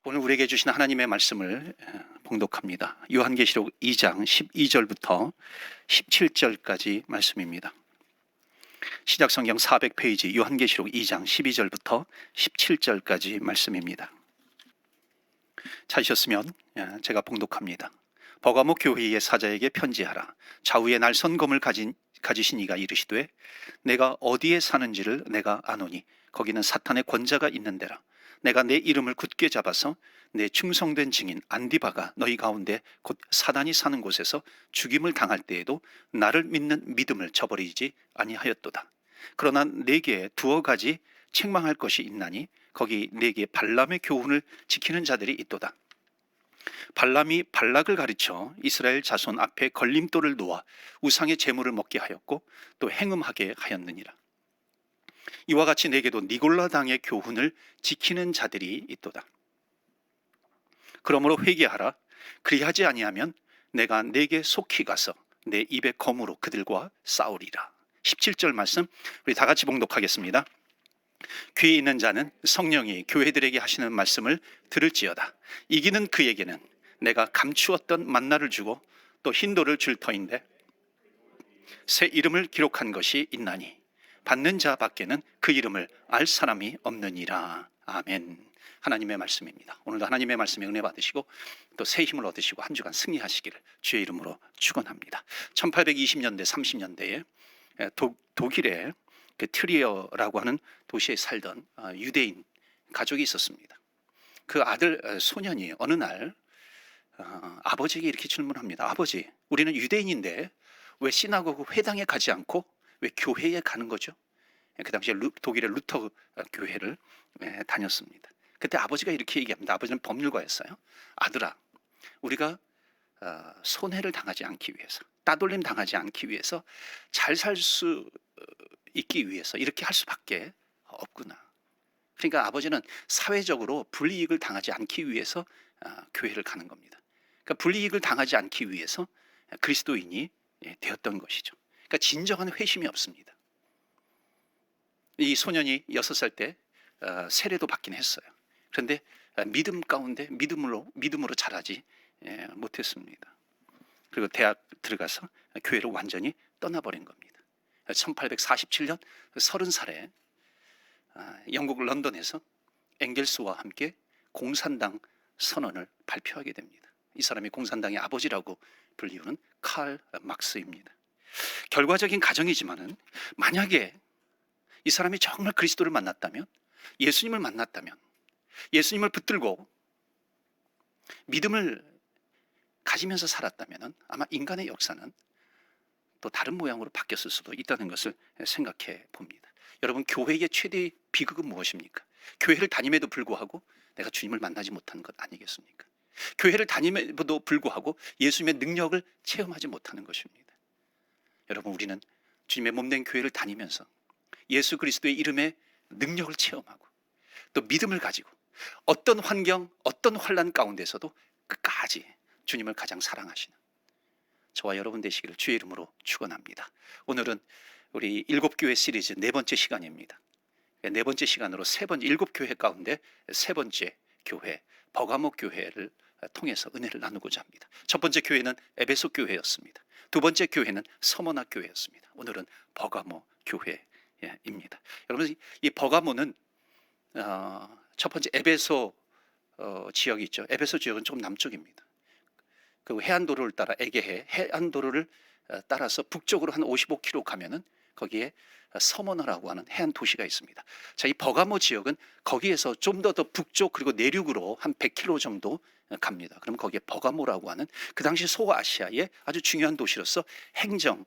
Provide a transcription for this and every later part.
오늘 우리에게 주신 하나님의 말씀을 봉독합니다. 요한계시록 2장 12절부터 17절까지 말씀입니다. 신약성경 400페이지 요한계시록 2장 12절부터 17절까지 말씀입니다. 찾으셨으면 제가 봉독합니다. 버가모 교회의 사자에게 편지하라. 좌우에 날선 검을 가지신 이가 이르시되 내가 어디에 사는지를 내가 아노니 거기는 사탄의 권자가 있는 데라. 내가 내 이름을 굳게 잡아서 내 충성된 증인 안디바가 너희 가운데 곧 사단이 사는 곳에서 죽임을 당할 때에도 나를 믿는 믿음을 저버리지 아니하였도다. 그러나 내게 두어 가지 책망할 것이 있나니 거기 내게 발람의 교훈을 지키는 자들이 있도다. 발람이 발락을 가르쳐 이스라엘 자손 앞에 걸림돌을 놓아 우상의 제물을 먹게 하였고 또 행음하게 하였느니라. 이와 같이 내게도 니골라 당의 교훈을 지키는 자들이 있도다. 그러므로 회개하라. 그리하지 아니하면 내가 내게 속히 가서 내 입의 검으로 그들과 싸우리라. 17절 말씀 우리 다 같이 봉독하겠습니다. 귀에 있는 자는 성령이 교회들에게 하시는 말씀을 들을지어다. 이기는 그에게는 내가 감추었던 만나를 주고 또 흰돌을 줄 터인데 새 이름을 기록한 것이 있나니 받는 자 밖에는 그 이름을 알 사람이 없느니라. 아멘. 하나님의 말씀입니다. 오늘도 하나님의 말씀에 은혜 받으시고 또 새 힘을 얻으시고 한 주간 승리하시기를 주의 이름으로 축원합니다. 1820년대 30년대에 독일의 그 트리어라고 하는 도시에 살던 유대인 가족이 있었습니다. 그 아들 소년이 어느 날 아버지에게 이렇게 질문합니다. 아버지, 우리는 유대인인데 왜 시나고그 회당에 가지 않고 왜 교회에 가는 거죠? 그 당시에 독일의 루터 교회를 다녔습니다. 그때 아버지가 이렇게 얘기합니다. 아버지는 법률가였어요. 아들아, 우리가 손해를 당하지 않기 위해서, 따돌림 당하지 않기 위해서, 잘 살 수 있기 위해서 이렇게 할 수밖에 없구나. 그러니까 아버지는 사회적으로 불이익을 당하지 않기 위해서 교회를 가는 겁니다. 그러니까 불이익을 당하지 않기 위해서 그리스도인이 되었던 것이죠. 그러니까 진정한 회심이 없습니다. 이 소년이 6살 때 세례도 받긴 했어요. 그런데 믿음 가운데 믿음으로 자라지 못했습니다. 그리고 대학 들어가서 교회를 완전히 떠나버린 겁니다. 1847년 30살에 영국 런던에서 엥겔스와 함께 공산당 선언을 발표하게 됩니다. 이 사람이 공산당의 아버지라고 불리우는 칼 막스입니다. 결과적인 가정이지만은 만약에 이 사람이 정말 그리스도를 만났다면, 예수님을 만났다면, 예수님을 붙들고 믿음을 가지면서 살았다면 아마 인간의 역사는 또 다른 모양으로 바뀌었을 수도 있다는 것을 생각해 봅니다. 여러분, 교회의 최대의 비극은 무엇입니까? 교회를 다님에도 불구하고 내가 주님을 만나지 못하는 것 아니겠습니까? 교회를 다님에도 불구하고 예수님의 능력을 체험하지 못하는 것입니다. 여러분, 우리는 주님의 몸된 교회를 다니면서 예수 그리스도의 이름의 능력을 체험하고 또 믿음을 가지고 어떤 환경, 어떤 환난 가운데서도 끝까지 주님을 가장 사랑하시는 저와 여러분 되시기를 주의 이름으로 축원합니다. 오늘은 우리 7교회 시리즈 4번째 시간입니다. 4번째 시간으로 7교회 가운데 3번째 교회 버가모 교회를 통해서 은혜를 나누고자 합니다. 첫 번째 교회는 에베소 교회였습니다. 두 번째 교회는 서머나 교회였습니다. 오늘은 버가모 교회입니다. 여러분, 이 버가모는 첫 번째 에베소 지역이 있죠. 에베소 지역은 좀 남쪽입니다. 그 해안도로를 따라 에게해 해안도로를 따라서 북쪽으로 한 55km 가면은 거기에 서머나라고 하는 해안 도시가 있습니다. 자, 이 버가모 지역은 거기에서 좀 더 북쪽 그리고 내륙으로 한 100km 정도 갑니다. 그럼 거기에 버가모라고 하는 그 당시 소아시아의 아주 중요한 도시로서 행정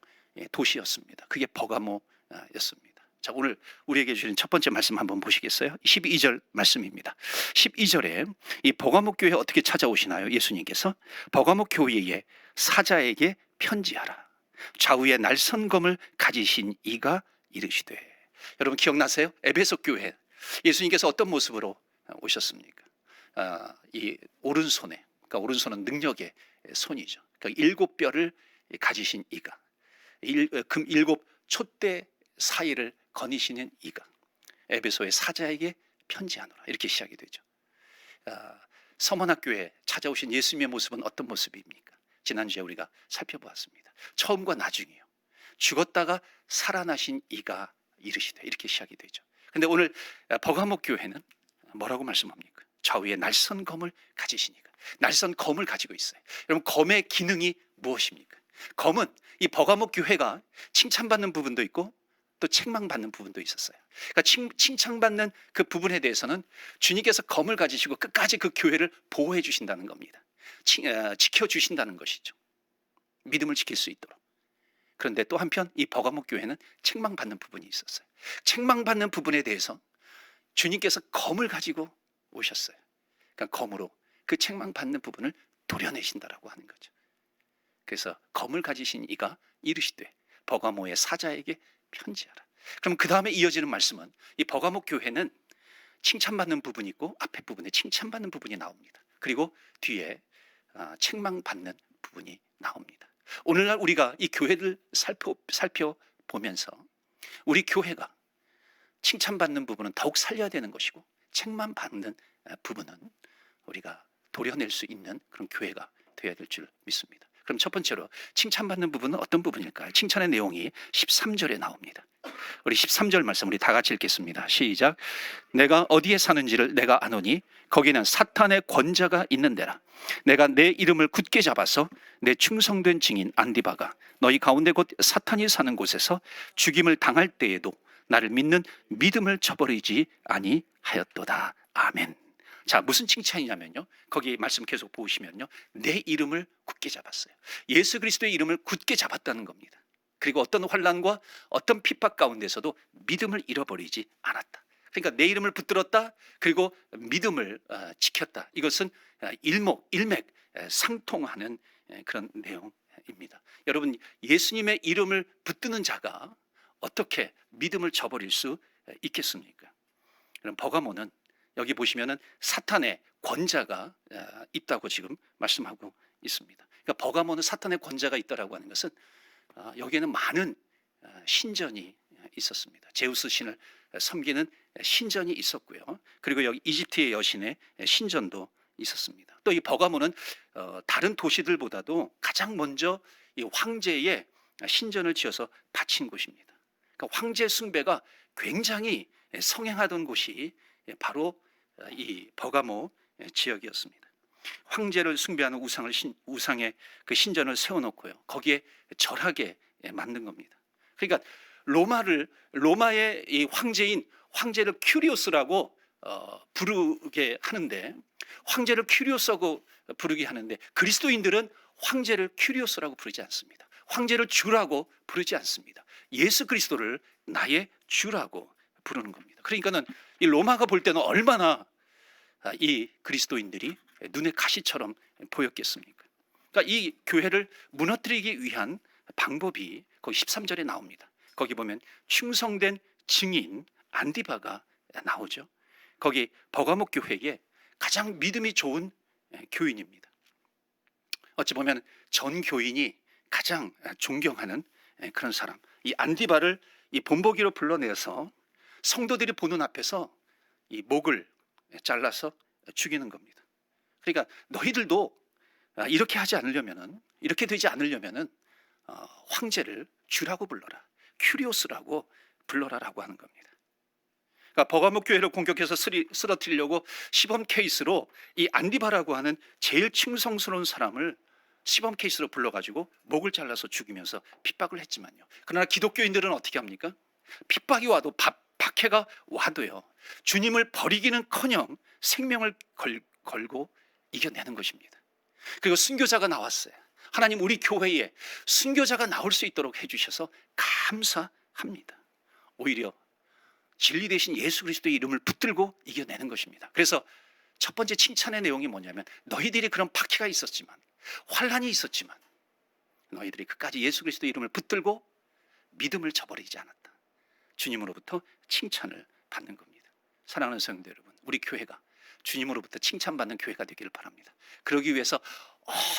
도시였습니다. 그게 버가모였습니다. 자, 오늘 우리에게 주신 첫 번째 말씀 한번 보시겠어요? 12절 말씀입니다. 12절에 이 버가모 교회에 어떻게 찾아오시나요? 예수님께서 버가모 교회의 사자에게 편지하라. 좌우에 날선 검을 가지신 이가 이르시되. 여러분 기억나세요? 에베소 교회 예수님께서 어떤 모습으로 오셨습니까? 이 오른손에, 그러니까 오른손은 능력의 손이죠. 그러니까 7뼈를 가지신 이가, 금 7 촛대 사이를 거니시는 이가 에베소의 사자에게 편지하노라. 이렇게 시작이 되죠. 서문학교에 찾아오신 예수님의 모습은 어떤 모습입니까? 지난주에 우리가 살펴보았습니다. 처음과 나중이에요. 죽었다가 살아나신 이가 이르시되, 이렇게 시작이 되죠. 근데 오늘 버가모 교회는 뭐라고 말씀합니까? 좌우에 날선 검을 가지시니까. 날선 검을 가지고 있어요. 여러분, 검의 기능이 무엇입니까? 검은 이 버가모 교회가 칭찬받는 부분도 있고 또 책망받는 부분도 있었어요. 그러니까 칭찬받는 그 부분에 대해서는 주님께서 검을 가지시고 끝까지 그 교회를 보호해 주신다는 겁니다. 지켜주신다는 것이죠. 믿음을 지킬 수 있도록. 그런데 또 한편 이 버가모 교회는 책망받는 부분이 있었어요. 책망받는 부분에 대해서 주님께서 검을 가지고 오셨어요. 그러니까 검으로 그 책망받는 부분을 도려내신다라고 하는 거죠. 그래서 검을 가지신 이가 이르시되 버가모의 사자에게 편지하라. 그럼 그 다음에 이어지는 말씀은 이 버가모 교회는 칭찬받는 부분이 있고 앞에 부분에 칭찬받는 부분이 나옵니다. 그리고 뒤에 책망받는 부분이 나옵니다. 오늘날 우리가 이 교회를 살펴보면서 우리 교회가 칭찬받는 부분은 더욱 살려야 되는 것이고 책망받는 부분은 우리가 도려낼 수 있는 그런 교회가 되어야 될 줄 믿습니다. 그럼 첫 번째로 칭찬받는 부분은 어떤 부분일까요? 칭찬의 내용이 13절에 나옵니다. 우리 13절 말씀 우리 다 같이 읽겠습니다. 시작. 내가 어디에 사는지를 내가 아노니 거기는 사탄의 권자가 있는 데라. 내가 내 이름을 굳게 잡아서 내 충성된 증인 안디바가 너희 가운데 곧 사탄이 사는 곳에서 죽임을 당할 때에도 나를 믿는 믿음을 저버리지 아니하였도다. 아멘. 자, 무슨 칭찬이냐면요, 거기 말씀 계속 보시면요, 내 이름을 굳게 잡았어요. 예수 그리스도의 이름을 굳게 잡았다는 겁니다. 그리고 어떤 환난과 어떤 핍박 가운데서도 믿음을 잃어버리지 않았다. 그러니까 내 이름을 붙들었다, 그리고 믿음을 지켰다. 이것은 일맥 상통하는 그런 내용입니다. 여러분, 예수님의 이름을 붙드는 자가 어떻게 믿음을 저버릴 수 있겠습니까? 그럼 버가모는 여기 보시면은 사탄의 권자가 있다고 지금 말씀하고 있습니다. 그러니까 버가모는 사탄의 권자가 있다라고 하는 것은 여기에는 많은 신전이 있었습니다. 제우스 신을 섬기는 신전이 있었고요. 그리고 여기 이집트의 여신의 신전도 있었습니다. 또 이 버가모는 다른 도시들보다도 가장 먼저 이 황제의 신전을 지어서 바친 곳입니다. 그러니까 황제 숭배가 굉장히 성행하던 곳이 바로 이 버가모 지역이었습니다. 황제를 숭배하는 우상의 그 신전을 세워놓고요, 거기에 절하게 만든 겁니다. 그러니까 로마의 이 황제를 큐리오스라고 부르게 하는데, 황제를 큐리오스라고 부르게 하는데 그리스도인들은 황제를 큐리오스라고 부르지 않습니다. 황제를 주라고 부르지 않습니다. 예수 그리스도를 나의 주라고 부르는 겁니다. 그러니까는 이 로마가 볼 때는 얼마나 이 그리스도인들이 눈에 가시처럼 보였겠습니까? 그러니까 이 교회를 무너뜨리기 위한 방법이 거기 13절에 나옵니다. 거기 보면 충성된 증인 안디바가 나오죠. 거기 버가모 교회에 가장 믿음이 좋은 교인입니다. 어찌 보면 전 교인이 가장 존경하는 그런 사람, 이 안디바를 이 본보기로 불러내서 성도들이 보는 앞에서 이 목을 잘라서 죽이는 겁니다. 그러니까 너희들도 이렇게 하지 않으려면은, 이렇게 되지 않으려면은 황제를 주라고 불러라, 큐리오스라고 불러라라고 하는 겁니다. 그러니까 버가모 교회를 공격해서 쓰러뜨리려고 시범 케이스로 이 안디바라고 하는 제일 충성스러운 사람을 시범 케이스로 불러가지고 목을 잘라서 죽이면서 핍박을 했지만요. 그러나 기독교인들은 어떻게 합니까? 핍박이 와도 박해가 와도요, 주님을 버리기는커녕 생명을 걸고 이겨내는 것입니다. 그리고 순교자가 나왔어요. 하나님, 우리 교회에 순교자가 나올 수 있도록 해주셔서 감사합니다. 오히려 진리 대신 예수 그리스도의 이름을 붙들고 이겨내는 것입니다. 그래서 첫 번째 칭찬의 내용이 뭐냐면, 너희들이 그런 박해가 있었지만, 환난이 있었지만 너희들이 끝까지 예수 그리스도의 이름을 붙들고 믿음을 저버리지 않았다. 주님으로부터 칭찬을 받는 겁니다. 사랑하는 성도 여러분, 우리 교회가 주님으로부터 칭찬받는 교회가 되기를 바랍니다. 그러기 위해서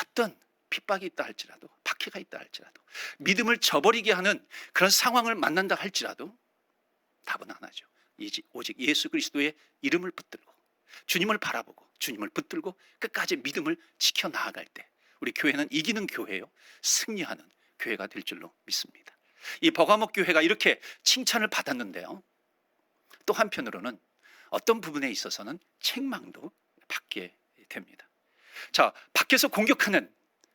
어떤 핍박이 있다 할지라도, 박해가 있다 할지라도, 믿음을 저버리게 하는 그런 상황을 만난다 할지라도 답은 하나죠. 오직 예수 그리스도의 이름을 붙들고 주님을 바라보고 주님을 붙들고 끝까지 믿음을 지켜 나아갈 때 우리 교회는 이기는 교회요, 승리하는 교회가 될 줄로 믿습니다. 이 버가목 교회가 이렇게 칭찬을 받았는데요, 또 한편으로는 어떤 부분에 있어서는 책망도 받게 됩니다. 자, 밖에서 공격하는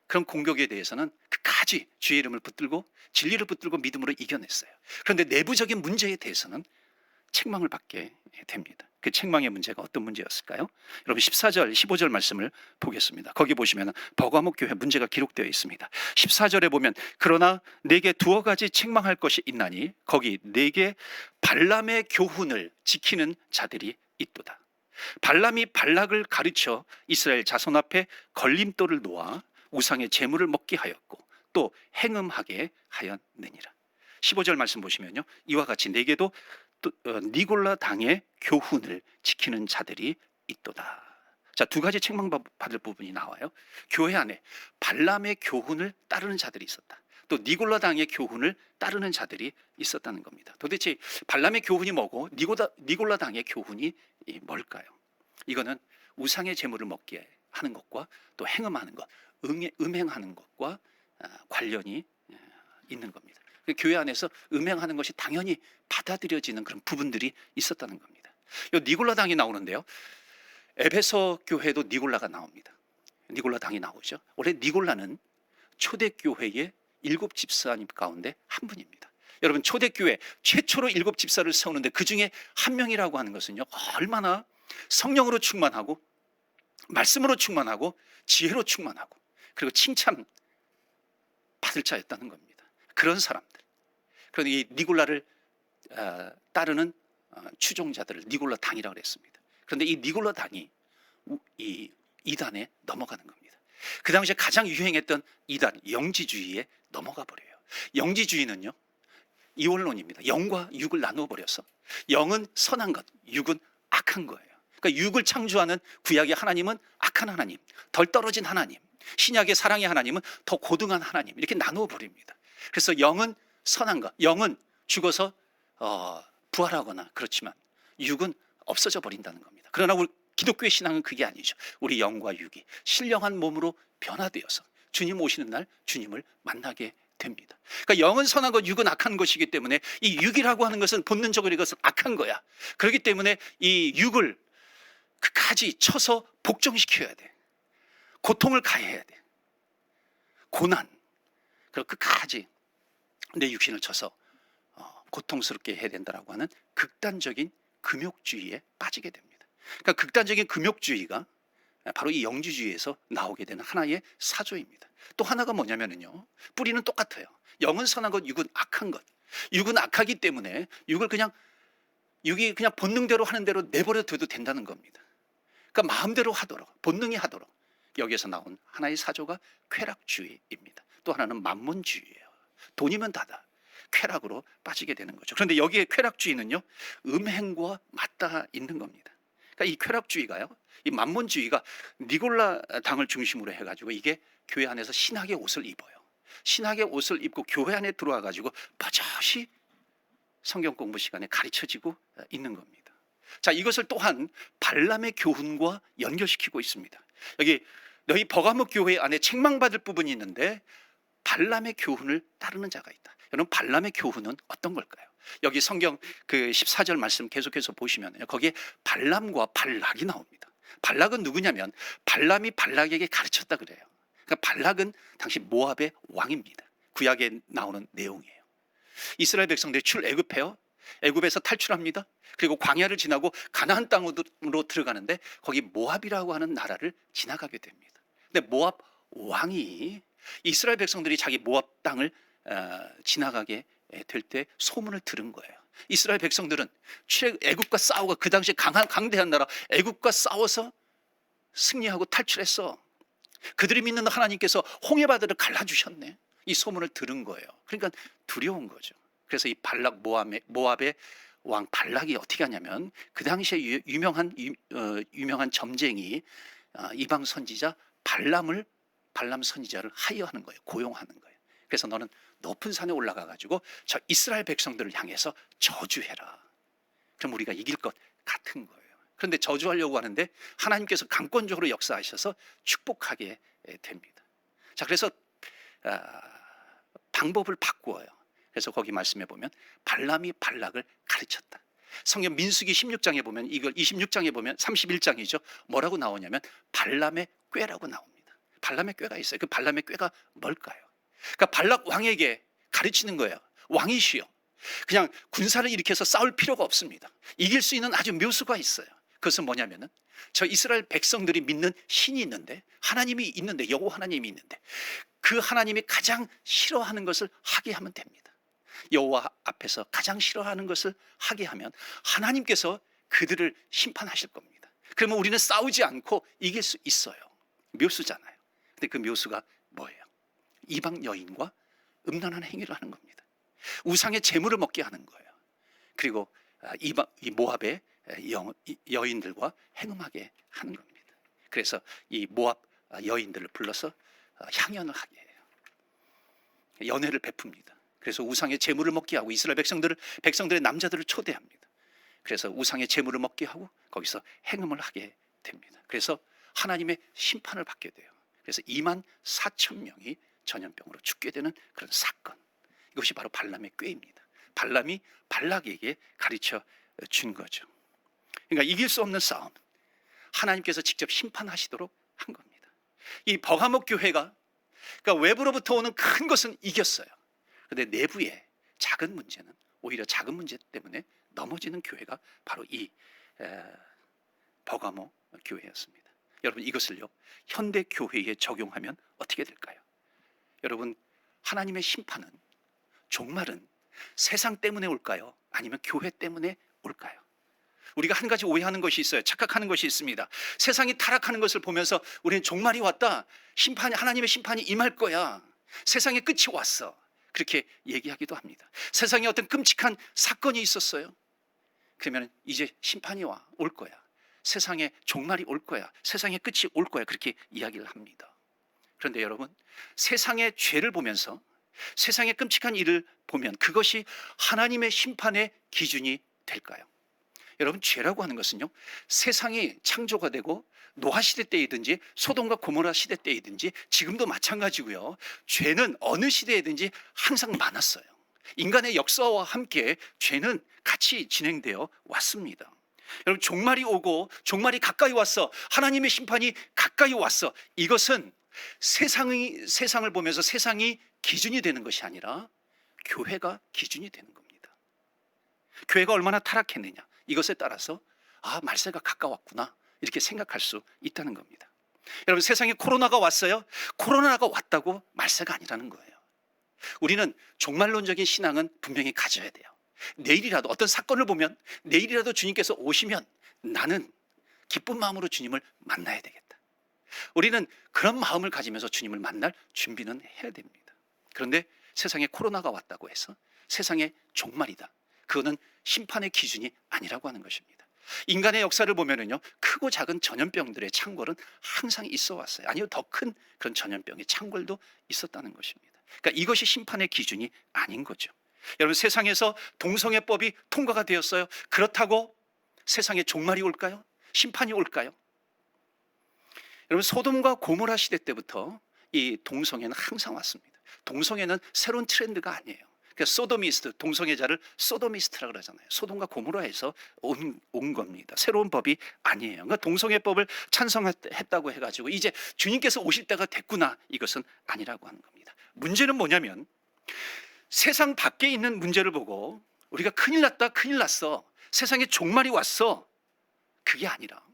그런 공격에 대해서는 끝까지 주의 이름을 붙들고 진리를 붙들고 믿음으로 이겨냈어요. 그런데 내부적인 문제에 대해서는 책망을 받게 됩니다. 그 책망의 문제가 어떤 문제였을까요? 여러분 14절 15절 말씀을 보겠습니다. 거기 보시면 버가목 교회 문제가 기록되어 있습니다. 14절에 보면 그러나 내게 두어 가지 책망할 것이 있나니 거기 내게 발람의 교훈을 지키는 자들이 있도다. 발람이 발락을 가르쳐 이스라엘 자손 앞에 걸림돌을 놓아 우상의 제물을 먹게 하였고 또 행음하게 하였느니라. 15절 말씀 보시면요, 이와 같이 내게도 니골라 당의 교훈을 지키는 자들이 있도다. 자, 두 가지 책망받을 부분이 나와요. 교회 안에 발람의 교훈을 따르는 자들이 있었다. 또 니골라 당의 교훈을 따르는 자들이 있었다는 겁니다. 도대체 발람의 교훈이 뭐고 니골라 당의 교훈이 뭘까요? 이거는 우상의 제물을 먹게 하는 것과 또 행음하는 것, 음행하는 것과 관련이 있는 겁니다. 교회 안에서 음행하는 것이 당연히 받아들여지는 그런 부분들이 있었다는 겁니다. 이 니골라 당이 나오는데요, 에베소 교회도 니골라가 나옵니다. 니골라 당이 나오죠. 원래 니골라는 초대교회의 7 집사님 가운데 한 분입니다. 여러분, 초대교회 최초로 7 집사를 세우는데 그 중에 한 명이라고 하는 것은요, 얼마나 성령으로 충만하고 말씀으로 충만하고 지혜로 충만하고 그리고 칭찬 받을 자였다는 겁니다. 그런 사람들, 그런데 이 니골라를 따르는 추종자들을 니골라 당이라고 그랬습니다. 그런데 이 니골라 당이 이 이단에 넘어가는 겁니다. 그 당시에 가장 유행했던 이단 영지주의에 넘어가 버려요. 영지주의는요, 이원론입니다. 영과 육을 나누어 버려서 영은 선한 것, 육은 악한 거예요. 그러니까 육을 창조하는 구약의 하나님은 악한 하나님, 덜 떨어진 하나님, 신약의 사랑의 하나님은 더 고등한 하나님, 이렇게 나누어 버립니다. 그래서 영은 선한 것, 영은 죽어서 부활하거나 그렇지만 육은 없어져 버린다는 겁니다. 그러나 우리 기독교의 신앙은 그게 아니죠. 우리 영과 육이 신령한 몸으로 변화되어서 주님 오시는 날 주님을 만나게 됩니다. 그러니까 영은 선한 것, 육은 악한 것이기 때문에 이 육이라고 하는 것은 본능적으로 이것은 악한 거야. 그렇기 때문에 이 육을 끝까지 쳐서 복종시켜야 돼. 고통을 가해야 돼. 고난. 그리고 끝까지 내 육신을 쳐서 고통스럽게 해야 된다라고 하는 극단적인 금욕주의에 빠지게 됩니다. 그러니까 극단적인 금욕주의가 바로 이 영지주의에서 나오게 되는 하나의 사조입니다. 또 하나가 뭐냐면요, 뿌리는 똑같아요. 영은 선한 것, 육은 악한 것. 육은 악하기 때문에 육이 그냥 본능대로 하는 대로 내버려 둬도 된다는 겁니다. 그러니까 마음대로 하도록, 본능이 하도록. 여기에서 나온 하나의 사조가 쾌락주의입니다. 또 하나는 만몬주의예요. 돈이면 다다. 쾌락으로 빠지게 되는 거죠. 그런데 여기에 쾌락주의는요, 음행과 맞닿아 있는 겁니다. 그러니까 이 쾌락주의가요, 이 만몬주의가 니골라 당을 중심으로 해가지고 이게 교회 안에서 신학의 옷을 입어요. 신학의 옷을 입고 교회 안에 들어와 가지고 버젓이 성경 공부 시간에 가르쳐지고 있는 겁니다. 자, 이것을 또한 발람의 교훈과 연결시키고 있습니다. 여기 너희 버가목 교회 안에 책망받을 부분이 있는데 발람의 교훈을 따르는 자가 있다. 여러분, 발람의 교훈은 어떤 걸까요? 여기 성경 그 14절 말씀 계속해서 보시면 거기에 발람과 발락이 나옵니다. 발락은 누구냐면 발람이 발락에게 가르쳤다 그래요. 그러니까 발락은 당시 모압의 왕입니다. 구약에 나오는 내용이에요. 이스라엘 백성들이 출애굽해요. 애굽에서 탈출합니다. 그리고 광야를 지나고 가나안 땅으로 들어가는데 거기 모압이라고 하는 나라를 지나가게 됩니다. 근데 모압 왕이 이스라엘 백성들이 자기 모압 땅을 지나가게 될 때 소문을 들은 거예요. 이스라엘 백성들은 애굽과 싸우고 그 당시에 강대한 나라 애굽과 싸워서 승리하고 탈출했어. 그들이 믿는 하나님께서 홍해바다를 갈라주셨네. 이 소문을 들은 거예요. 그러니까 두려운 거죠. 그래서 이 발락 모압의 왕 발락이 어떻게 하냐면 그 당시에 유명한 점쟁이 이방 선지자 발람 선지자를 하이어하는 거예요. 고용하는 거예요. 그래서 너는 높은 산에 올라가 가지고 저 이스라엘 백성들을 향해서 저주해라. 그럼 우리가 이길 것 같은 거예요. 그런데 저주하려고 하는데 하나님께서 강권적으로 역사하셔서 축복하게 됩니다. 자, 그래서 방법을 바꾸어요. 그래서 거기 말씀해 보면 발람이 발락을 가르쳤다. 성경 민수기 16장에 보면, 이걸 26장에 보면, 31장이죠. 뭐라고 나오냐면 발람의 꾀라고 나옵니다. 발람의 꾀가 있어요. 그 발람의 꾀가 뭘까요? 그러니까 발락 왕에게 가르치는 거예요. 왕이시여, 그냥 군사를 일으켜서 싸울 필요가 없습니다. 이길 수 있는 아주 묘수가 있어요. 그것은 뭐냐면은 저 이스라엘 백성들이 믿는 신이 있는데, 하나님이 있는데, 여호와 하나님이 있는데, 그 하나님이 가장 싫어하는 것을 하게 하면 됩니다. 여호와 앞에서 가장 싫어하는 것을 하게 하면 하나님께서 그들을 심판하실 겁니다. 그러면 우리는 싸우지 않고 이길 수 있어요. 묘수잖아요. 근데 그 묘수가 뭐예요? 이방 여인과 음란한 행위를 하는 겁니다. 우상의 재물을 먹게 하는 거예요. 그리고 이 모압의 여인들과 행음하게 하는 겁니다. 그래서 이 모압 여인들을 불러서 향연을 하게 해요. 연회를 베풉니다. 그래서 우상의 재물을 먹게 하고 이스라엘 백성들의 남자들을 초대합니다. 그래서 우상의 재물을 먹게 하고 거기서 행음을 하게 됩니다. 그래서 하나님의 심판을 받게 돼요. 그래서 24,000명이 전염병으로 죽게 되는 그런 사건, 이것이 바로 발람의 꾀입니다. 발람이 발락에게 가르쳐 준 거죠. 그러니까 이길 수 없는 싸움, 하나님께서 직접 심판하시도록 한 겁니다. 이 버가목 교회가, 그러니까 외부로부터 오는 큰 것은 이겼어요. 그런데 내부의 작은 문제는, 오히려 작은 문제 때문에 넘어지는 교회가 바로 이 버가모 교회였습니다. 여러분, 이것을요 현대 교회에 적용하면 어떻게 될까요? 여러분, 하나님의 심판은, 종말은 세상 때문에 올까요? 아니면 교회 때문에 올까요? 우리가 한 가지 오해하는 것이 있어요. 착각하는 것이 있습니다. 세상이 타락하는 것을 보면서 우리는 종말이 왔다, 하나님의 심판이 임할 거야, 세상의 끝이 왔어, 그렇게 얘기하기도 합니다. 세상에 어떤 끔찍한 사건이 있었어요. 그러면 이제 심판이 올 거야, 세상에 종말이 올 거야, 세상의 끝이 올 거야, 그렇게 이야기를 합니다. 그런데 여러분, 세상의 죄를 보면서, 세상의 끔찍한 일을 보면 그것이 하나님의 심판의 기준이 될까요? 여러분, 죄라고 하는 것은요, 세상이 창조가 되고 노아 시대 때이든지 소돔과 고모라 시대 때이든지 지금도 마찬가지고요, 죄는 어느 시대이든지 항상 많았어요. 인간의 역사와 함께 죄는 같이 진행되어 왔습니다. 여러분, 종말이 오고 종말이 가까이 왔어, 하나님의 심판이 가까이 왔어, 이것은 세상을 보면서 세상이 기준이 되는 것이 아니라 교회가 기준이 되는 겁니다. 교회가 얼마나 타락했느냐, 이것에 따라서 말세가 가까웠구나, 이렇게 생각할 수 있다는 겁니다. 여러분, 세상에 코로나가 왔어요. 코로나가 왔다고 말세가 아니라는 거예요. 우리는 종말론적인 신앙은 분명히 가져야 돼요. 내일이라도 어떤 사건을 보면, 내일이라도 주님께서 오시면 나는 기쁜 마음으로 주님을 만나야 되겠다, 우리는 그런 마음을 가지면서 주님을 만날 준비는 해야 됩니다. 그런데 세상에 코로나가 왔다고 해서 세상의 종말이다, 그거는 심판의 기준이 아니라고 하는 것입니다. 인간의 역사를 보면은요, 크고 작은 전염병들의 창궐은 항상 있어 왔어요. 아니요, 더 큰 그런 전염병의 창궐도 있었다는 것입니다. 그러니까 이것이 심판의 기준이 아닌 거죠. 여러분, 세상에서 동성애법이 통과가 되었어요. 그렇다고 세상에 종말이 올까요? 심판이 올까요? 여러분, 소돔과 고모라 시대 때부터 이 동성애는 항상 왔습니다. 동성애는 새로운 트렌드가 아니에요. 그러니까 소도미스트, 동성애자를 소도미스트라고 그러잖아요. 소돔과 고모라에서 온 겁니다. 새로운 법이 아니에요. 그러니까 동성애법을 찬성했다고 해가지고 이제 주님께서 오실 때가 됐구나, 이것은 아니라고 하는 겁니다. 문제는 뭐냐면, 세상 밖에 있는 문제를 보고 우리가 큰일 났다, 큰일 났어, 세상에 종말이 왔어, 그게 아니라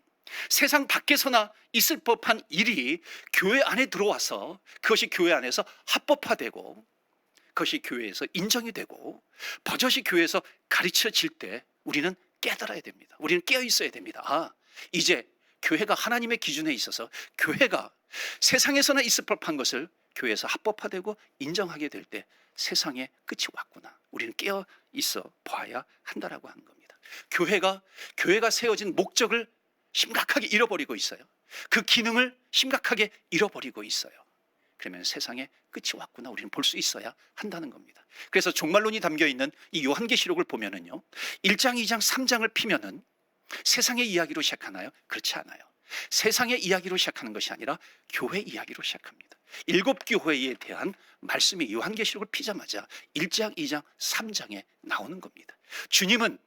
세상 밖에서나 있을 법한 일이 교회 안에 들어와서 그것이 교회 안에서 합법화되고 그것이 교회에서 인정이 되고 버젓이 교회에서 가르쳐질 때 우리는 깨달아야 됩니다. 우리는 깨어 있어야 됩니다. 이제 교회가 하나님의 기준에 있어서 교회가 세상에서나 있을 법한 것을 교회에서 합법화되고 인정하게 될 때 세상의 끝이 왔구나, 우리는 깨어 있어 봐야 한다라고 하는 겁니다. 교회가 세워진 목적을 심각하게 잃어버리고 있어요. 그 기능을 심각하게 잃어버리고 있어요. 그러면 세상의 끝이 왔구나, 우리는 볼 수 있어야 한다는 겁니다. 그래서 종말론이 담겨 있는 이 요한계시록을 보면은요, 1장, 2장, 3장을 피면은 세상의 이야기로 시작하나요? 그렇지 않아요. 세상의 이야기로 시작하는 것이 아니라 교회 이야기로 시작합니다. 7교회에 대한 말씀이 요한계시록을 피자마자 1장, 2장, 3장에 나오는 겁니다. 주님은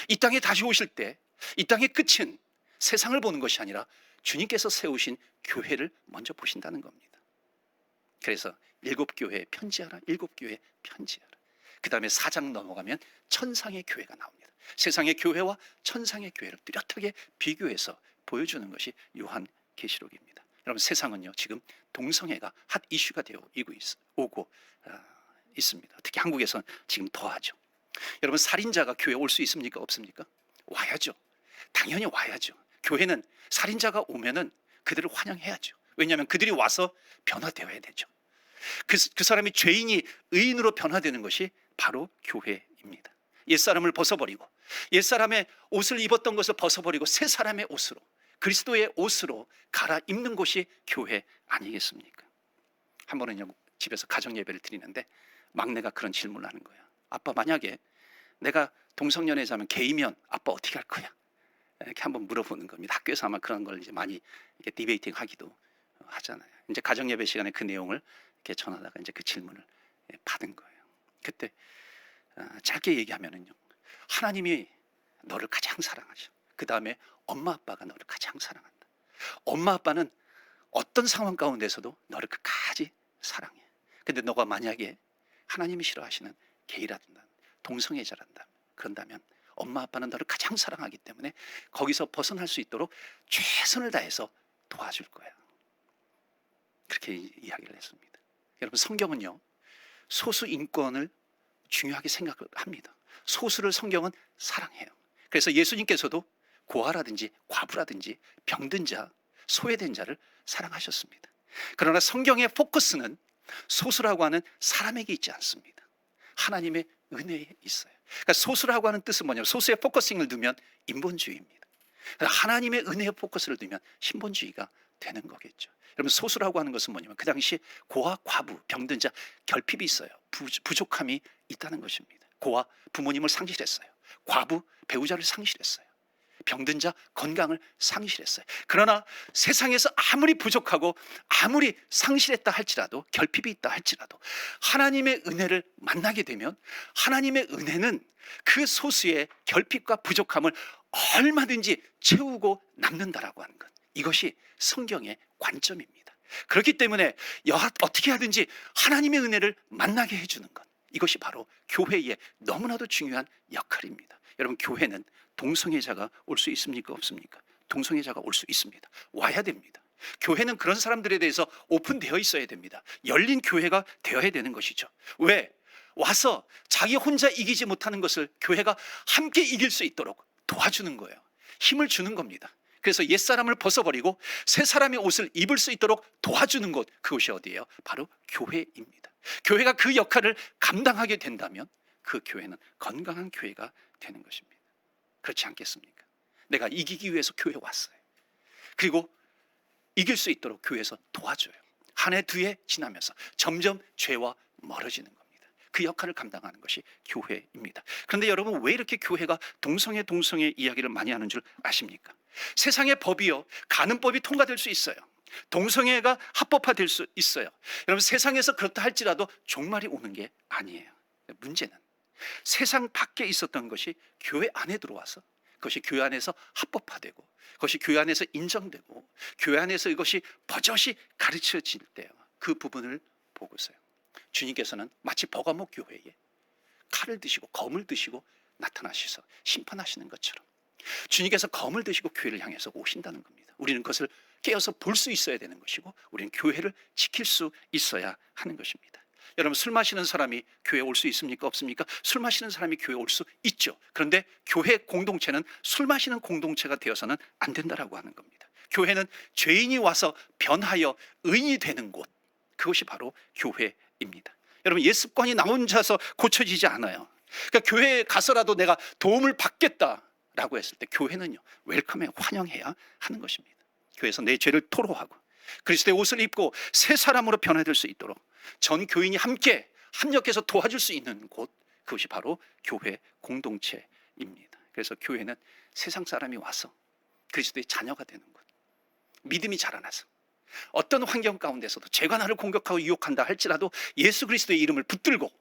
이 땅에 다시 오실 때 이 땅의 끝은 세상을 보는 것이 아니라 주님께서 세우신 교회를 먼저 보신다는 겁니다. 그래서 7교회에 편지하라, 7교회에 편지하라. 그 다음에 4장 넘어가면 천상의 교회가 나옵니다. 세상의 교회와 천상의 교회를 뚜렷하게 비교해서 보여주는 것이 요한계시록입니다. 여러분, 세상은요 지금 동성애가 핫 이슈가 되어 오고 있습니다. 특히 한국에서는 지금 더하죠. 여러분, 살인자가 교회에 올 수 있습니까? 없습니까? 와야죠. 당연히 와야죠. 교회는 살인자가 오면은 그들을 환영해야죠. 왜냐하면 그들이 와서 변화되어야 되죠. 그 사람이 죄인이 의인으로 변화되는 것이 바로 교회입니다. 옛사람을 벗어버리고 옛사람의 옷을 입었던 것을 벗어버리고 새 사람의 옷으로, 그리스도의 옷으로 갈아입는 곳이 교회 아니겠습니까? 한 번은요 집에서 가정예배를 드리는데 막내가 그런 질문을 하는 거예요. 아빠, 만약에 내가 동성연애자면 게이면 아빠 어떻게 할 거야? 이렇게 한번 물어보는 겁니다. 학교에서 아마 그런 걸 이제 많이 이렇게 디베이팅 하기도 하잖아요. 이제 가정예배 시간에 그 내용을 이렇게 전하다가 이제 그 질문을 받은 거예요. 그때 짧게 얘기하면은요, 하나님이 너를 가장 사랑하셔. 그 다음에 엄마 아빠가 너를 가장 사랑한다. 엄마 아빠는 어떤 상황 가운데서도 너를 끝까지 사랑해. 근데 너가 만약에 하나님이 싫어하시는 게이라든가 동성애자란다, 그런다면 엄마 아빠는 너를 가장 사랑하기 때문에 거기서 벗어날 수 있도록 최선을 다해서 도와줄 거야. 그렇게 이야기를 했습니다. 여러분, 성경은요 소수 인권을 중요하게 생각을 합니다. 소수를 성경은 사랑해요. 그래서 예수님께서도 고아라든지 과부라든지 병든 자, 소외된 자를 사랑하셨습니다. 그러나 성경의 포커스는 소수라고 하는 사람에게 있지 않습니다. 하나님의 은혜에 있어요. 그러니까 소수라고 하는 뜻은 뭐냐면, 소수의 포커싱을 두면 인본주의입니다. 하나님의 은혜의 포커스를 두면 신본주의가 되는 거겠죠. 여러분, 소수라고 하는 것은 뭐냐면 그 당시 고아, 과부, 병든 자, 결핍이 있어요. 부족함이 있다는 것입니다. 고아, 부모님을 상실했어요. 과부, 배우자를 상실했어요. 병든 자, 건강을 상실했어요. 그러나 세상에서 아무리 부족하고 아무리 상실했다 할지라도, 결핍이 있다 할지라도 하나님의 은혜를 만나게 되면 하나님의 은혜는 그 소수의 결핍과 부족함을 얼마든지 채우고 남는다라고 하는 것, 이것이 성경의 관점입니다. 그렇기 때문에 어떻게 하든지 하나님의 은혜를 만나게 해주는 것, 이것이 바로 교회의 너무나도 중요한 역할입니다. 여러분, 교회는 동성애자가 올 수 있습니까? 없습니까? 동성애자가 올 수 있습니다. 와야 됩니다. 교회는 그런 사람들에 대해서 오픈되어 있어야 됩니다. 열린 교회가 되어야 되는 것이죠. 왜? 와서 자기 혼자 이기지 못하는 것을 교회가 함께 이길 수 있도록 도와주는 거예요. 힘을 주는 겁니다. 그래서 옛사람을 벗어버리고 새 사람의 옷을 입을 수 있도록 도와주는 곳, 그것이 어디예요? 바로 교회입니다. 교회가 그 역할을 감당하게 된다면 그 교회는 건강한 교회가 되는 것입니다. 그렇지 않겠습니까? 내가 이기기 위해서 교회에 왔어요. 그리고 이길 수 있도록 교회에서 도와줘요. 한 해, 두 해 지나면서 점점 죄와 멀어지는 겁니다. 그 역할을 감당하는 것이 교회입니다. 그런데 여러분, 왜 이렇게 교회가 동성애 이야기를 많이 하는 줄 아십니까? 세상의 법이요, 가는법이 통과될 수 있어요. 동성애가 합법화될 수 있어요. 여러분, 세상에서 그렇다 할지라도 종말이 오는 게 아니에요. 문제는 세상 밖에 있었던 것이 교회 안에 들어와서 그것이 교회 안에서 합법화되고 그것이 교회 안에서 인정되고 교회 안에서 이것이 버젓이 가르쳐질 때요, 그 부분을 보고서요, 주님께서는 마치 버가모 교회에 칼을 드시고 검을 드시고 나타나셔서 심판하시는 것처럼 주님께서 검을 드시고 교회를 향해서 오신다는 겁니다. 우리는 그것을 깨어서 볼 수 있어야 되는 것이고 우리는 교회를 지킬 수 있어야 하는 것입니다. 여러분, 술 마시는 사람이 교회에 올 수 있습니까? 없습니까? 술 마시는 사람이 교회에 올 수 있죠. 그런데 교회 공동체는 술 마시는 공동체가 되어서는 안 된다라고 하는 겁니다. 교회는 죄인이 와서 변하여 의인이 되는 곳, 그것이 바로 교회입니다. 여러분, 옛 습관이 나 혼자서 고쳐지지 않아요. 그러니까 교회에 가서라도 내가 도움을 받겠다라고 했을 때 교회는요, 웰컴해, 환영해야 하는 것입니다. 교회에서 내 죄를 토로하고 그리스도의 옷을 입고 새 사람으로 변화될 수 있도록 전 교인이 함께 합력해서 도와줄 수 있는 곳, 그것이 바로 교회 공동체입니다. 그래서 교회는 세상 사람이 와서 그리스도의 자녀가 되는 것, 믿음이 자라나서 어떤 환경 가운데서도 죄가 나를 공격하고 유혹한다 할지라도 예수 그리스도의 이름을 붙들고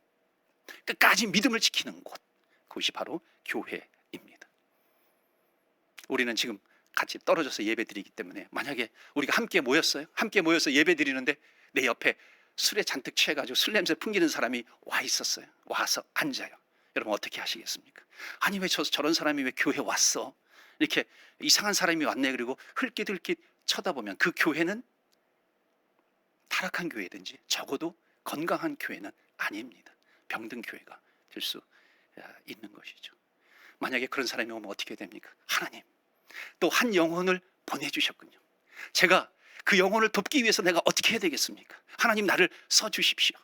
끝까지 믿음을 지키는 곳, 그것이 바로 교회입니다. 우리는 지금 같이 떨어져서 예배드리기 때문에 만약에 우리가 함께 모였어요. 함께 모여서 예배드리는데 내 옆에 술에 잔뜩 취해가지고 술 냄새 풍기는 사람이 와 있었어요. 와서 앉아요. 여러분 어떻게 하시겠습니까? 아니 왜 저런 사람이 왜 교회 왔어? 이렇게 이상한 사람이 왔네. 그리고 흘깃흘깃 쳐다보면 그 교회는 타락한 교회든지 적어도 건강한 교회는 아닙니다. 병든 교회가 될 수 있는 것이죠. 만약에 그런 사람이 오면 어떻게 됩니까? 하나님 또 한 영혼을 보내주셨군요. 제가 그 영혼을 돕기 위해서 내가 어떻게 해야 되겠습니까? 하나님 나를 써주십시오.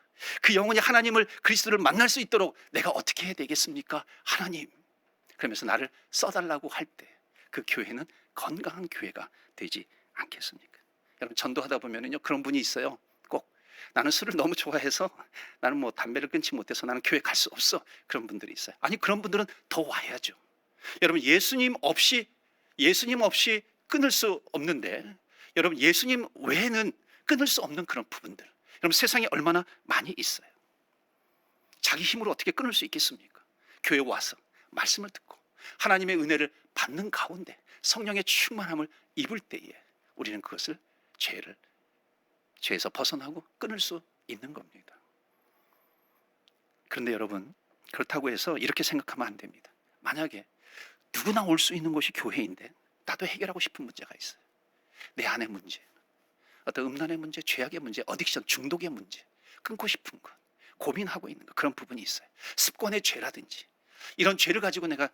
그 영혼이 하나님을 그리스도를 만날 수 있도록 내가 어떻게 해야 되겠습니까? 하나님, 그러면서 나를 써달라고 할 때 그 교회는 건강한 교회가 되지 않겠습니까? 여러분 전도하다 보면은요 그런 분이 있어요. 꼭 나는 술을 너무 좋아해서 나는 뭐 담배를 끊지 못해서 나는 교회 갈 수 없어. 그런 분들이 있어요. 아니 그런 분들은 더 와야죠. 여러분 예수님 없이 끊을 수 없는데, 여러분 예수님 외에는 끊을 수 없는 그런 부분들, 여러분 세상에 얼마나 많이 있어요. 자기 힘으로 어떻게 끊을 수 있겠습니까? 교회 와서 말씀을 듣고 하나님의 은혜를 받는 가운데 성령의 충만함을 입을 때에 우리는 그것을 죄에서 벗어나고 끊을 수 있는 겁니다. 그런데 여러분 그렇다고 해서 이렇게 생각하면 안 됩니다. 만약에 누구나 올 수 있는 곳이 교회인데 나도 해결하고 싶은 문제가 있어요. 내 안의 문제, 어떤 음란의 문제, 죄악의 문제, 어딕션, 중독의 문제, 끊고 싶은 것, 고민하고 있는 것, 그런 부분이 있어요. 습관의 죄라든지 이런 죄를 가지고 내가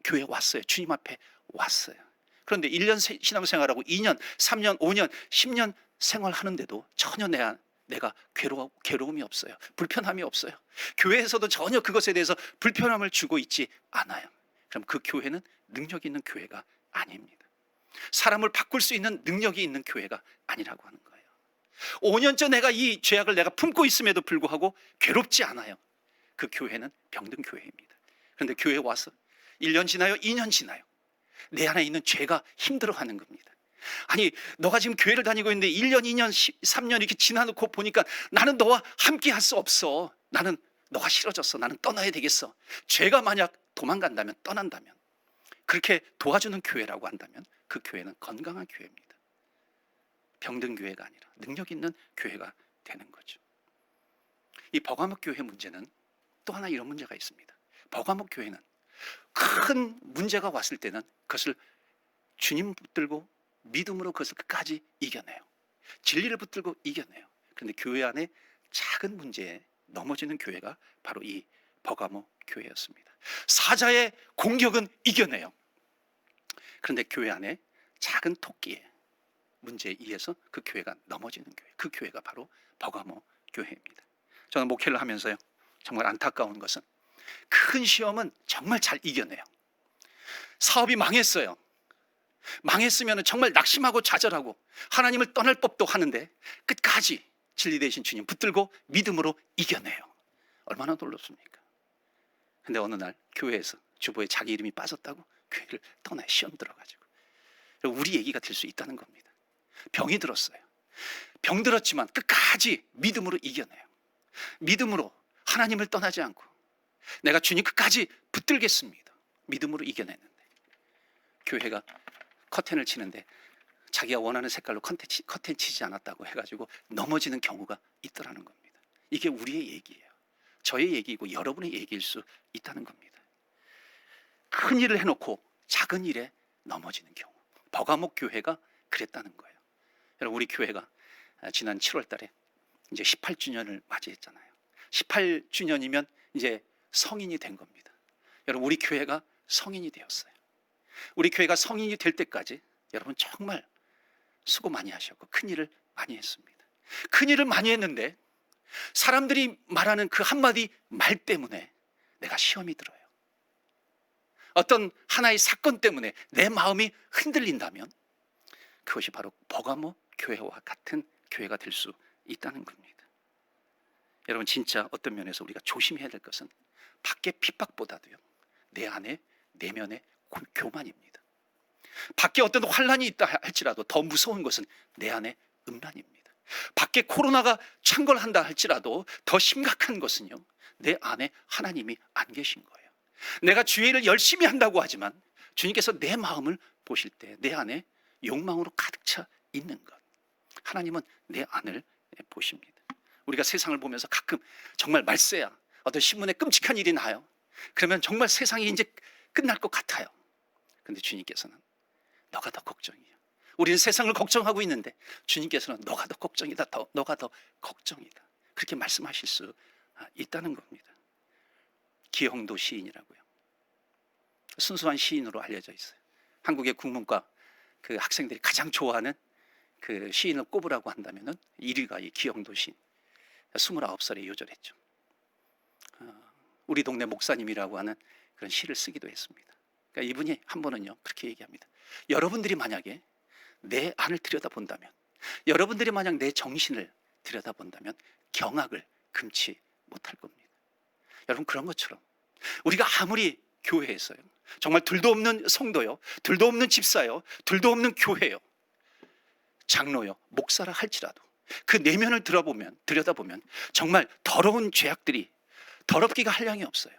교회에 왔어요. 주님 앞에 왔어요. 그런데 1년 신앙생활하고 2년, 3년, 5년, 10년 생활하는데도 전혀 내가 괴로움이 없어요. 불편함이 없어요. 교회에서도 전혀 그것에 대해서 불편함을 주고 있지 않아요. 그럼 그 교회는 능력 있는 교회가 아닙니다. 사람을 바꿀 수 있는 능력이 있는 교회가 아니라고 하는 거예요. 5년째 이 죄악을 내가 품고 있음에도 불구하고 괴롭지 않아요. 그 교회는 병든 교회입니다. 그런데 교회에 와서 1년 지나요? 2년 지나요? 내 안에 있는 죄가 힘들어하는 겁니다. 아니 너가 지금 교회를 다니고 있는데 1년, 2년, 3년 이렇게 지나놓고 보니까 나는 너와 함께 할 수 없어. 나는 너가 싫어졌어. 나는 떠나야 되겠어. 죄가 만약 도망간다면, 떠난다면, 그렇게 도와주는 교회라고 한다면 그 교회는 건강한 교회입니다. 병든 교회가 아니라 능력 있는 교회가 되는 거죠. 이 버가목 교회 문제는 또 하나 이런 문제가 있습니다. 버가목 교회는 큰 문제가 왔을 때는 그것을 주님 붙들고 믿음으로 그것을 끝까지 이겨내요. 진리를 붙들고 이겨내요. 그런데 교회 안에 작은 문제에 넘어지는 교회가 바로 이 버가모 교회였습니다. 사자의 공격은 이겨내요. 그런데 교회 안에 작은 토끼의 문제에 의해서 그 교회가 넘어지는 교회, 그 교회가 바로 버가모 교회입니다. 저는 목회를 하면서요 정말 안타까운 것은 큰 시험은 정말 잘 이겨내요. 사업이 망했어요. 망했으면 정말 낙심하고 좌절하고 하나님을 떠날 법도 하는데 끝까지 진리 되신 주님 붙들고 믿음으로 이겨내요. 얼마나 놀랍습니까? 근데 어느 날 교회에서 주보에 자기 이름이 빠졌다고 교회를 떠나요. 시험 들어가지고. 우리 얘기가 될 수 있다는 겁니다. 병이 들었어요. 병 들었지만 끝까지 믿음으로 이겨내요. 믿음으로 하나님을 떠나지 않고 내가 주님 끝까지 붙들겠습니다. 믿음으로 이겨내는데 교회가 커튼을 치는데 자기가 원하는 색깔로 커튼 치지 않았다고 해가지고 넘어지는 경우가 있더라는 겁니다. 이게 우리의 얘기예요. 저의 얘기이고 여러분의 얘기일 수 있다는 겁니다. 큰 일을 해놓고 작은 일에 넘어지는 경우. 버가목 교회가 그랬다는 거예요. 여러분 우리 교회가 지난 7월 달에 이제 18주년을 맞이했잖아요. 18주년이면 이제 성인이 된 겁니다. 여러분 우리 교회가 성인이 되었어요. 우리 교회가 성인이 될 때까지 여러분 정말 수고 많이 하셨고 큰 일을 많이 했습니다. 큰 일을 많이 했는데 사람들이 말하는 그 한마디 말 때문에 내가 시험이 들어요. 어떤 하나의 사건 때문에 내 마음이 흔들린다면 그것이 바로 버가모 교회와 같은 교회가 될 수 있다는 겁니다. 여러분 진짜 어떤 면에서 우리가 조심해야 될 것은 밖의 핍박보다도요 내 안에 내면의 교만입니다. 밖에 어떤 환란이 있다 할지라도 더 무서운 것은 내 안의 음란입니다. 밖에 코로나가 창궐한다 할지라도 더 심각한 것은요, 내 안에 하나님이 안 계신 거예요. 내가 주일을 열심히 한다고 하지만 주님께서 내 마음을 보실 때 내 안에 욕망으로 가득 차 있는 것, 하나님은 내 안을 보십니다. 우리가 세상을 보면서 가끔 정말 말세야, 어떤 신문에 끔찍한 일이 나요. 그러면 정말 세상이 이제 끝날 것 같아요. 근데 주님께서는 너가 더 걱정이야. 우리는 세상을 걱정하고 있는데 주님께서는 너가 더 걱정이다, 너가 더 걱정이다, 그렇게 말씀하실 수 있다는 겁니다. 기영도 시인이라고요. 순수한 시인으로 알려져 있어요. 한국의 국문과 그 학생들이 가장 좋아하는 그 시인을 꼽으라고 한다면은 1위가 이 기영도 시인. 29살에 요절했죠. 우리 동네 목사님이라고 하는 그런 시를 쓰기도 했습니다. 그러니까 이분이 한 번은요 그렇게 얘기합니다. 여러분들이 만약에 내 안을 들여다본다면, 여러분들이 만약 내 정신을 들여다본다면 경악을 금치 못할 겁니다. 여러분, 그런 것처럼 우리가 아무리 교회에서요, 정말 둘도 없는 성도요, 둘도 없는 집사요, 둘도 없는 교회요, 장로요, 목사라 할지라도 그 내면을 들여다보면 정말 더러운 죄악들이 더럽기가 한량이 없어요.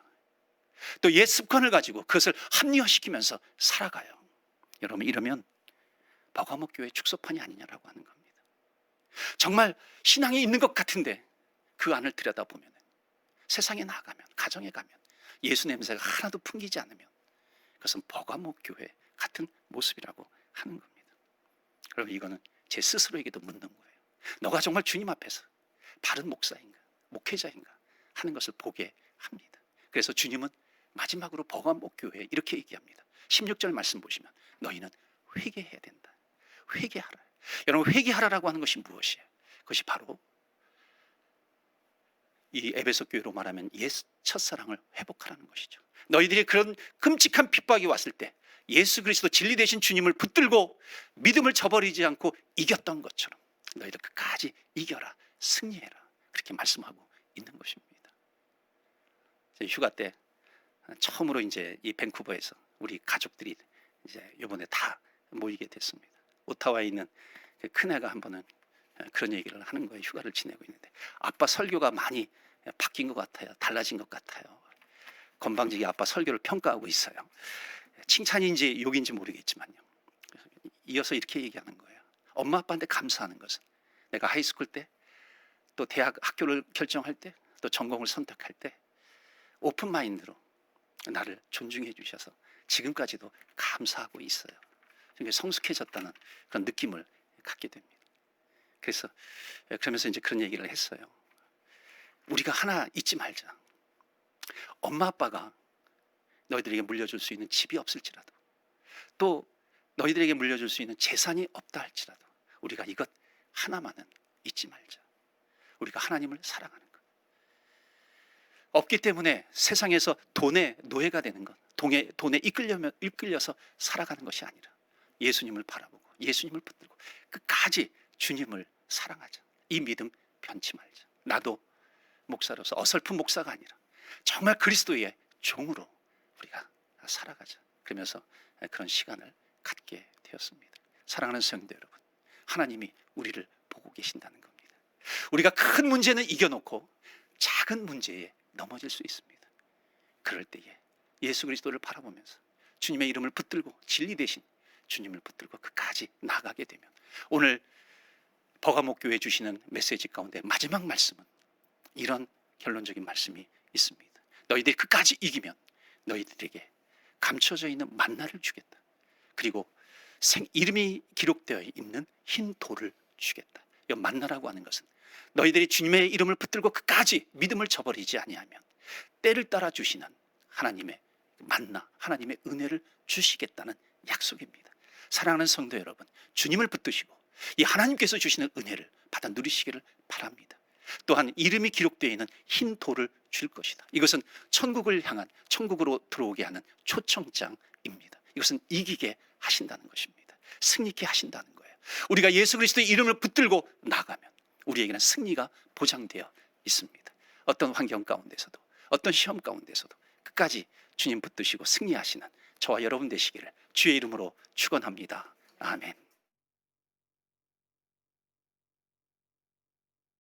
또 옛 습관을 가지고 그것을 합리화시키면서 살아가요. 여러분, 이러면 버가모 교회 축소판이 아니냐라고 하는 겁니다. 정말 신앙이 있는 것 같은데 그 안을 들여다보면, 세상에 나가면, 가정에 가면 예수 냄새가 하나도 풍기지 않으면 그것은 버가모 교회 같은 모습이라고 하는 겁니다. 여러분, 이거는 제 스스로에게도 묻는 거예요. 너가 정말 주님 앞에서 바른 목사인가, 목회자인가 하는 것을 보게 합니다. 그래서 주님은 마지막으로 버가모 교회에 이렇게 얘기합니다. 16절 말씀 보시면 너희는 회개해야 된다. 회개하라. 여러분, 회개하라라고 하는 것이 무엇이에요? 그것이 바로 이 에베소 교회로 말하면 옛 첫사랑을 회복하라는 것이죠. 너희들이 그런 끔찍한 핍박이 왔을 때 예수 그리스도 진리 되신 주님을 붙들고 믿음을 저버리지 않고 이겼던 것처럼 너희들 끝까지 이겨라, 승리해라, 그렇게 말씀하고 있는 것입니다. 휴가 때 처음으로 이제 이 밴쿠버에서 우리 가족들이 이제 이번에 다 모이게 됐습니다. 오타와에 있는 그 큰애가 한 번은 그런 얘기를 하는 거예요. 휴가를 지내고 있는데 아빠 설교가 많이 바뀐 것 같아요. 달라진 것 같아요. 건방지게 아빠 설교를 평가하고 있어요. 칭찬인지 욕인지 모르겠지만요. 이어서 이렇게 얘기하는 거예요. 엄마 아빠한테 감사하는 것은 내가 하이스쿨 때, 또 대학 학교를 결정할 때, 또 전공을 선택할 때 오픈 마인드로 나를 존중해 주셔서 지금까지도 감사하고 있어요. 성숙해졌다는 그런 느낌을 갖게 됩니다. 그래서 그러면서 이제 그런 얘기를 했어요. 우리가 하나 잊지 말자. 엄마 아빠가 너희들에게 물려줄 수 있는 집이 없을지라도, 또 너희들에게 물려줄 수 있는 재산이 없다 할지라도 우리가 이것 하나만은 잊지 말자. 우리가 하나님을 사랑하는 것. 없기 때문에 세상에서 돈의 노예가 되는 것, 돈에 이끌려서 살아가는 것이 아니라 예수님을 바라보고 예수님을 붙들고 끝까지 주님을 사랑하자. 이 믿음 변치 말자. 나도 목사로서 어설픈 목사가 아니라 정말 그리스도의 종으로 우리가 살아가자. 그러면서 그런 시간을 갖게 되었습니다. 사랑하는 성도 여러분, 하나님이 우리를 보고 계신다는 겁니다. 우리가 큰 문제는 이겨놓고 작은 문제에 넘어질 수 있습니다. 그럴 때에 예수 그리스도를 바라보면서 주님의 이름을 붙들고 진리 대신 주님을 붙들고 끝까지 나가게 되면, 오늘 버가모 교회 주시는 메시지 가운데 마지막 말씀은 이런 결론적인 말씀이 있습니다. 너희들이 끝까지 이기면 너희들에게 감춰져 있는 만나를 주겠다. 그리고 이름이 기록되어 있는 흰 돌을 주겠다. 이 만나라고 하는 것은 너희들이 주님의 이름을 붙들고 끝까지 믿음을 저버리지 아니하면 때를 따라 주시는 하나님의 만나, 하나님의 은혜를 주시겠다는 약속입니다. 사랑하는 성도 여러분, 주님을 붙드시고 이 하나님께서 주시는 은혜를 받아 누리시기를 바랍니다. 또한 이름이 기록되어 있는 흰 돌을 줄 것이다. 이것은 천국을 향한, 천국으로 들어오게 하는 초청장입니다. 이것은 이기게 하신다는 것입니다. 승리케 하신다는 거예요. 우리가 예수 그리스도의 이름을 붙들고 나가면 우리에게는 승리가 보장되어 있습니다. 어떤 환경 가운데서도, 어떤 시험 가운데서도 끝까지 주님 붙드시고 승리하시는 저와 여러분 되시기를 주의 이름으로 축원합니다. 아멘.